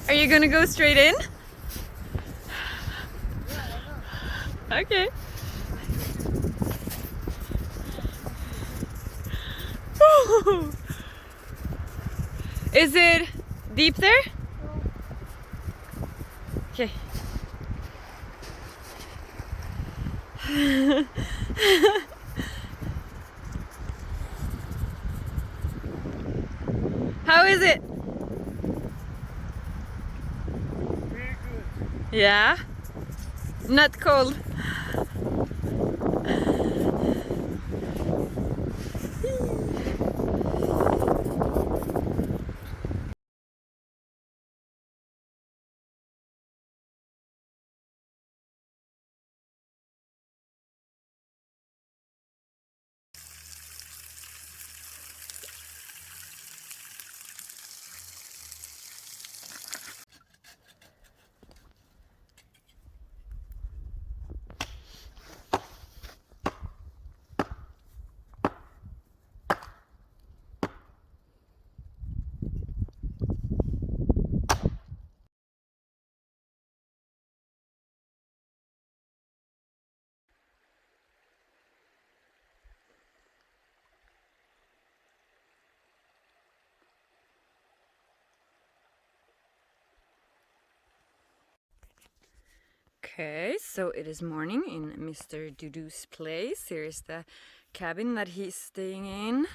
Are you gonna go straight in? Okay. Is it deep there? Okay. How is it? Very good. Yeah? Not cold. Okay, so it is morning in Mr. Dudu's place. Here is the cabin that he's staying in.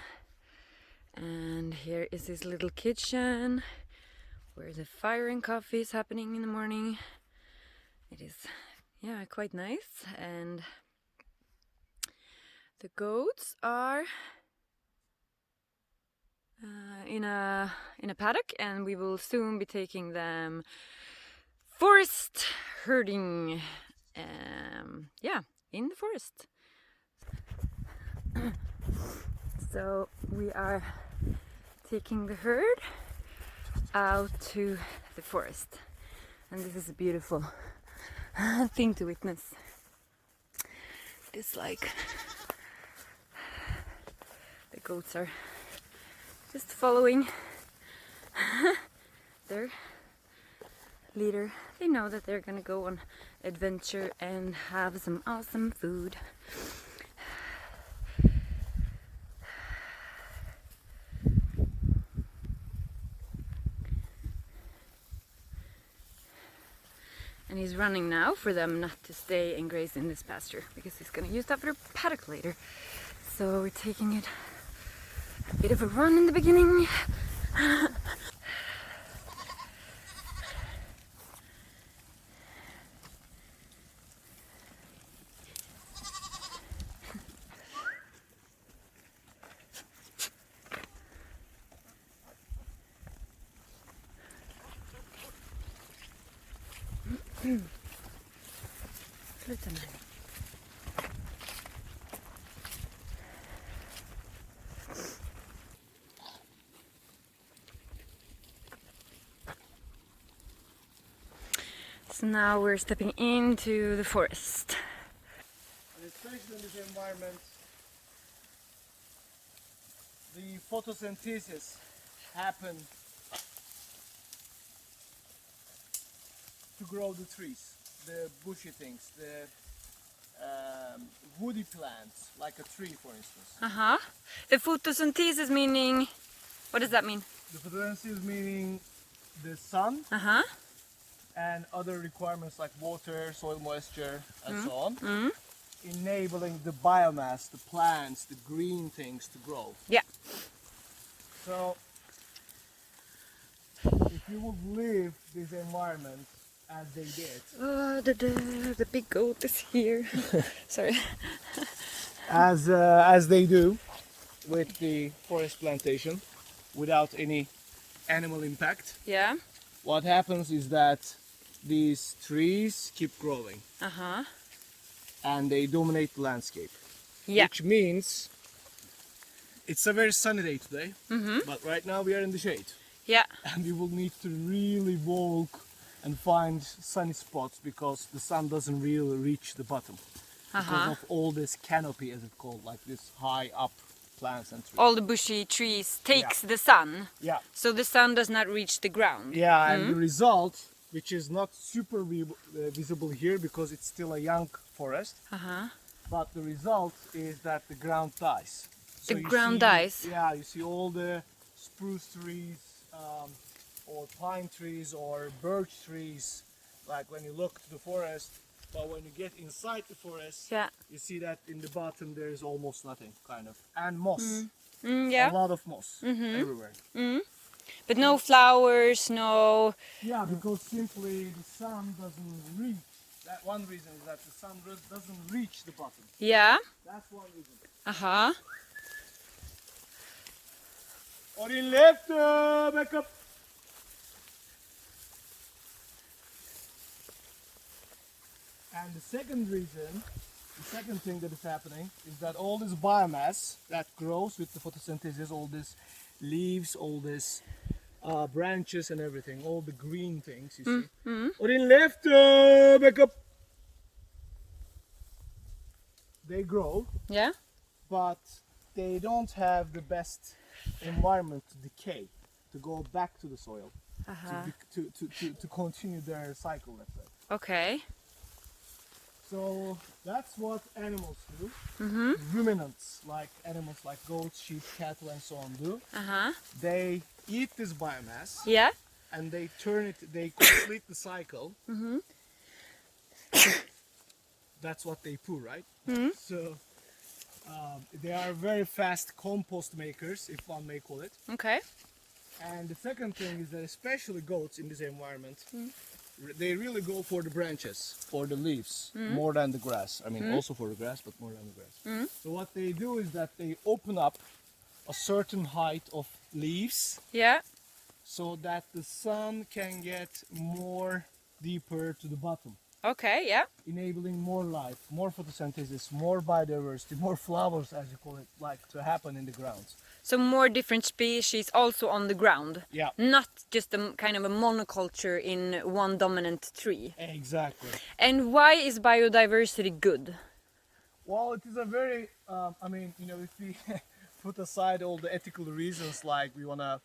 And here is his little kitchen where the fire and coffee is happening in the morning. It is, yeah, quite nice. And the goats are in a paddock, and we will soon be taking them forest herding. Yeah, in the forest. So we are taking the herd out to the forest, and this is a beautiful thing to witness. It's like the goats are just following their leader. They know that they're gonna go on adventure and have some awesome food. And he's running now for them not to stay and graze in this pasture because he's gonna use that for a paddock later. So we're taking it a bit of a run in the beginning. Sluta med det. So now we're stepping into the forest. And especially in this environment, the photosynthesis happen to grow the trees, the bushy things, the woody plants, like a tree, for instance. Uh-huh. The photosynthesis meaning, what does that mean? The photosynthesis meaning the sun Uh-huh. and other requirements like water, soil moisture, and so on, enabling the biomass, the plants, the green things to grow. Yeah. So, if you would live this environment as they did, The big goat is here. Sorry. as they do with the forest plantation, without any animal impact, Yeah. what happens is that these trees keep growing Uh-huh. and they dominate the landscape. Yeah. Which means it's a very sunny day today, but right now we are in the shade. Yeah. And we will need to really walk and find sunny spots because the sun doesn't really reach the bottom because Uh-huh. of all this canopy, as it's called, like this high up plants and trees. All the bushy trees takes the sun. Yeah. So the sun does not reach the ground. Yeah, and the result, which is not super visible here because it's still a young forest, but the result is that the ground dies. So The you ground see- dies? Yeah, you see all the spruce trees or pine trees or birch trees, like when you look to the forest, but when you get inside the forest, Yeah. you see that in the bottom there is almost nothing, kind of. And moss. Yeah. A lot of moss everywhere. But no flowers, no... Yeah, because simply the sun doesn't reach. That one reason is that the sun doesn't reach the bottom. Yeah. That's one reason. Uh-huh. Orin left, back up. And the second reason, the second thing that is happening is that all this biomass that grows with the photosynthesis, all these leaves, all these branches and everything, all the green things you see. Orin left, back up. They grow, Yeah. but they don't have the best environment to decay, to go back to the soil, to continue their cycle, let's say. Okay. So that's what animals do. Ruminants, like animals like goats, sheep, cattle, and so on do. They eat this biomass Yeah. and they turn it, they complete the cycle. That's what they poo, right? So they are very fast compost makers, if one may call it. Okay. And the second thing is that especially goats in this environment, they really go for the branches, for the leaves, more than the grass. I mean, also for the grass, but more than the grass. So what they do is that they open up a certain height of leaves Yeah. so that the sun can get more deeper to the bottom, Okay, yeah. enabling more life, more photosynthesis, more biodiversity, more flowers, as you call it, like to happen in the ground. So more different species also on the ground. Yeah. Not just a kind of a monoculture in one dominant tree. Exactly. And why is biodiversity good? Well, it is a very, I mean, you know, if we put aside all the ethical reasons, like we want to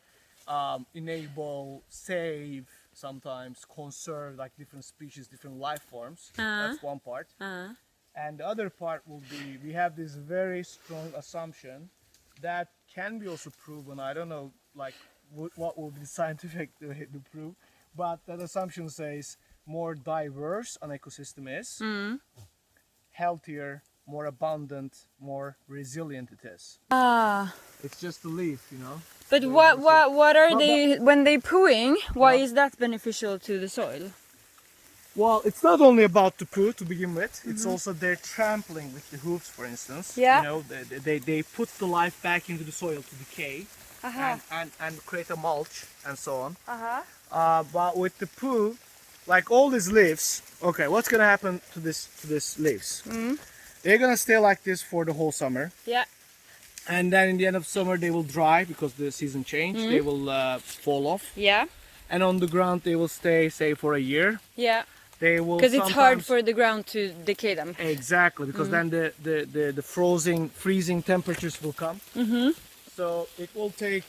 enable, save, sometimes conserve, like different species, different life forms. That's one part. And the other part will be, we have this very strong assumption that can be also proven. I don't know, like, what will be scientific to prove, but that assumption says more diverse an ecosystem is, healthier, more abundant, more resilient it is. It's just a leaf, you know. But what are they, when they pooing, why is that beneficial to the soil? Well, it's not only about the poo to begin with, it's also their trampling with the hooves, for instance. Yeah. You know, they put the life back into the soil to decay and create a mulch and so on. But with the poo, like all these leaves, okay, what's gonna happen to this leaves? They're gonna stay like this for the whole summer. Yeah. And then in the end of summer they will dry because the season changed. They will fall off. Yeah. And on the ground they will stay, say, for a year. Yeah. They will Because it's hard sometimes- for the ground to decay them. Exactly, because then the freezing temperatures will come. So it will take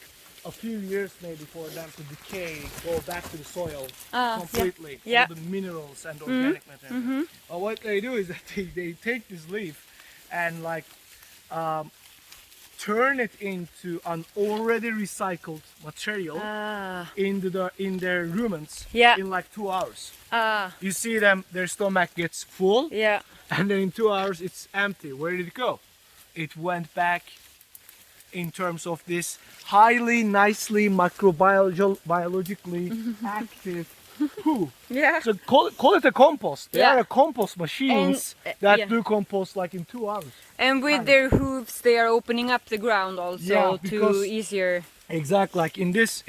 a few years maybe for them to decay, go back to the soil completely, Yeah. all the minerals and organic matter. But what they do is that they take this leaf and like turn it into an already recycled material in their ruminants in like 2 hours. You see them, their stomach gets full, Yeah. and then in 2 hours it's empty. Where did it go? It went back in terms of this highly, nicely microbiologically active poo. Yeah. So call it a compost. They Yeah. are a compost machines And, that yeah. do compost like in 2 hours. And with their hooves, they are opening up the ground also Yeah, to because- easier. Exactly, like in this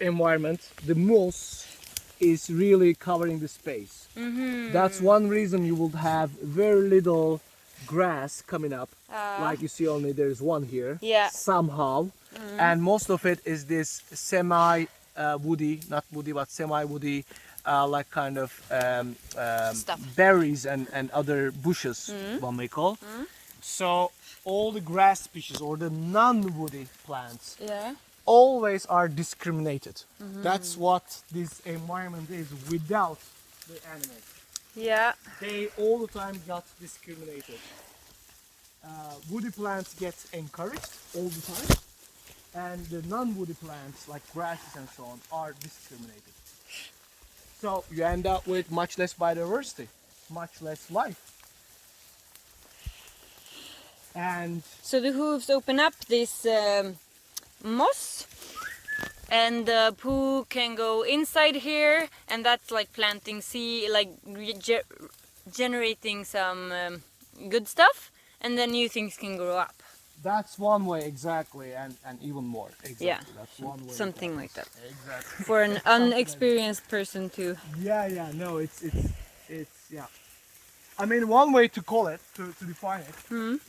environment, the moss is really covering the space. That's one reason you would have very little grass coming up. Like you see, only there's one here. Yeah. Somehow, and most of it is this semi-woody, not woody, but semi-woody, like kind of Stuff. berries and other bushes, one may call. So all the grass species or the non-woody plants Yeah. always are discriminated. That's what this environment is without the animals. Yeah. They all the time got discriminated. Woody plants get encouraged all the time, and the non-woody plants like grasses and so on are discriminated. So you end up with much less biodiversity, much less life. And So the hooves open up this moss, and the poo can go inside here, and that's like planting seed, like generating some good stuff, and then new things can grow up. that's one way exactly, and even more. Exactly. Yeah, That's one way. something like that. Exactly. For an unexperienced person to. Yeah. No, it's yeah. I mean, one way to call it, to define it,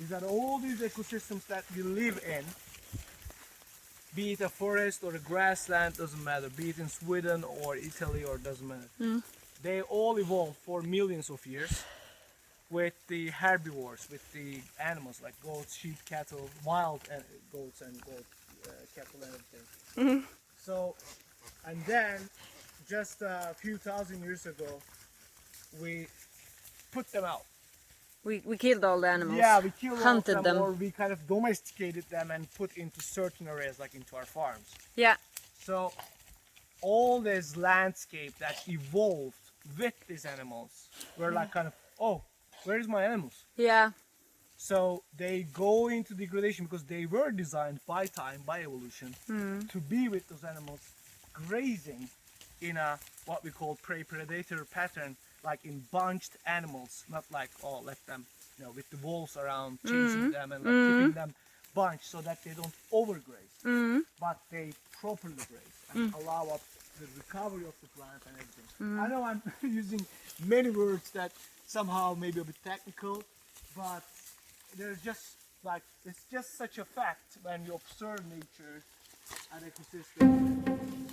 is that all these ecosystems that we live in, be it a forest or a grassland, doesn't matter, be it in Sweden or Italy or doesn't matter, they all evolved for millions of years with the herbivores, with the animals like goats, sheep, cattle, wild goats and cattle and everything. So, and then just a few thousand years ago, we put them out. We killed all the animals. Yeah, we killed all of hunted them. or we kind of domesticated them and put into certain areas, like into our farms. Yeah. So all this landscape that evolved with these animals were like kind of, oh, where's my animals? Yeah. So they go into degradation because they were designed by time, by evolution, to be with those animals, grazing in a what we call prey-predator pattern, like in bunched animals, not like, oh, let them, with the wolves around chasing them and like keeping them bunched so that they don't overgraze, but they properly graze and allow up the recovery of the plant and everything. I know I'm using many words that somehow maybe a bit technical, but there's just like, it's just such a fact when you observe nature and ecosystem.